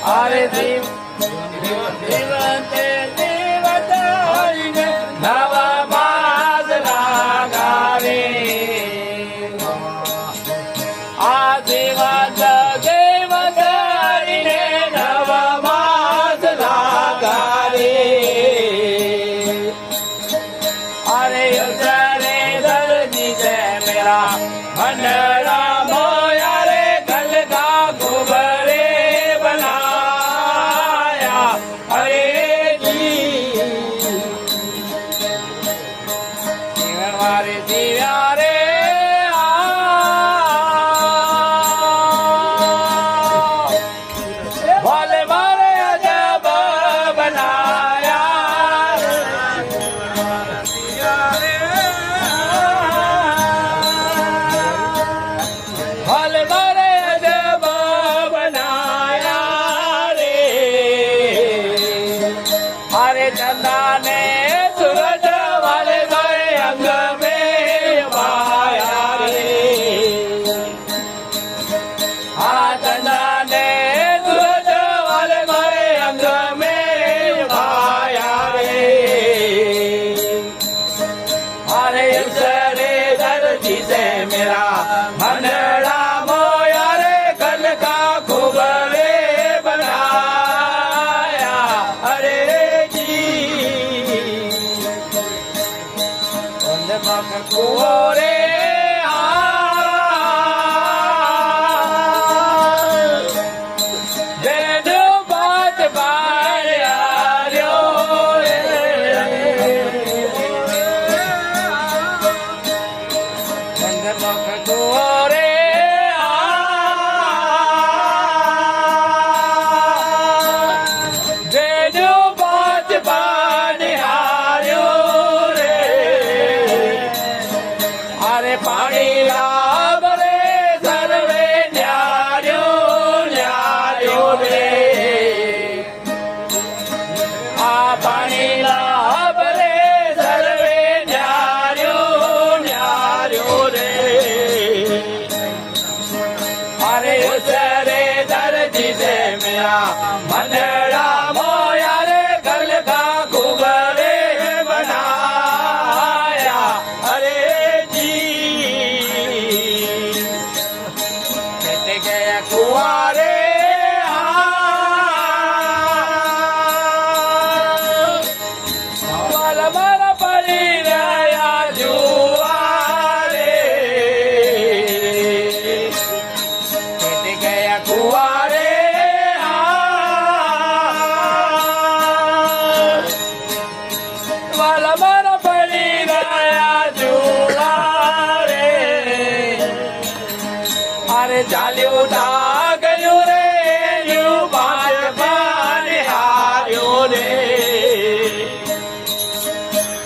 અરે જીવ જીવતે જીવત હોઈને નવ માસ લાગાવે આ જીવત જીવત હોઈને નવ માસ લાગાવે અરે ઉતરે દર્દી છે મેરા મંડળા મોયા રે કલ કા ગુબરે બનાયા અરે જી જીવન મારે જીવ્યા રે ભલે મારે અજબ બનાયા ભલે મારે અજબ બનાયા રે મારે ચંદા ને સૂરજ વાલે ગયે અંગ में वाया रे આ ચંદા ને સૂરજ વાલે ગયે અંગ में वाया रे अरे उसरे दर्दी से मेरा मंडला मोया रे कल का खुबरे बनाया अरे जी उन मग कुरे बात बारियो रे अरे पाणी लाभ रे सर्वे न्यार्यो न्यार्यो रे आ पाणी लाभ रे सर्वे न्यार्यो न्यार्यो रे अरे उसरे दर्दी से मेरा मंडला मोया रे कल का गुबरे बनाया अरे गया कुआरे मारा पड़ी रहा जुआरे गया कुआरे मारा पड़ी रहा जुआरे अरे चाल्यो ता गयो रे यू बात बनिहार्यो रे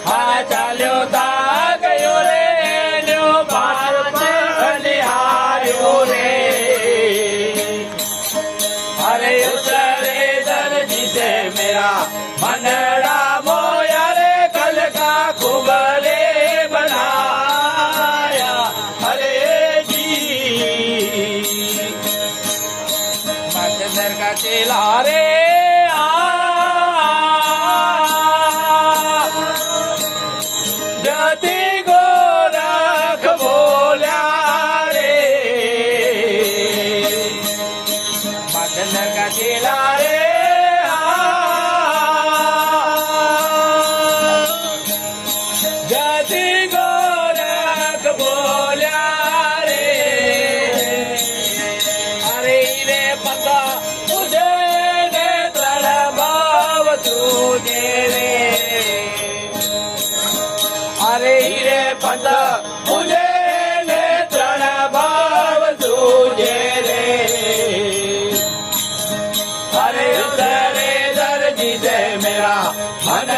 हाँ चाल्यो ता गयो रे यू बात बनिहार्यो रे अरे उसरे दर्दी से मेरा मंडला मोया रे कल का खुबरे बनाया अरे चंदर का चेला रे जति गोरख बोल्या रे चंदर का चेला रे जति गोरख बोल्या रे अरे रे पता तुझे नेत्र भाव तुझे रे अरे रे पता मुझे नेत्र भाव तुझे रे अरे उतरे दर्दी से मेरा मन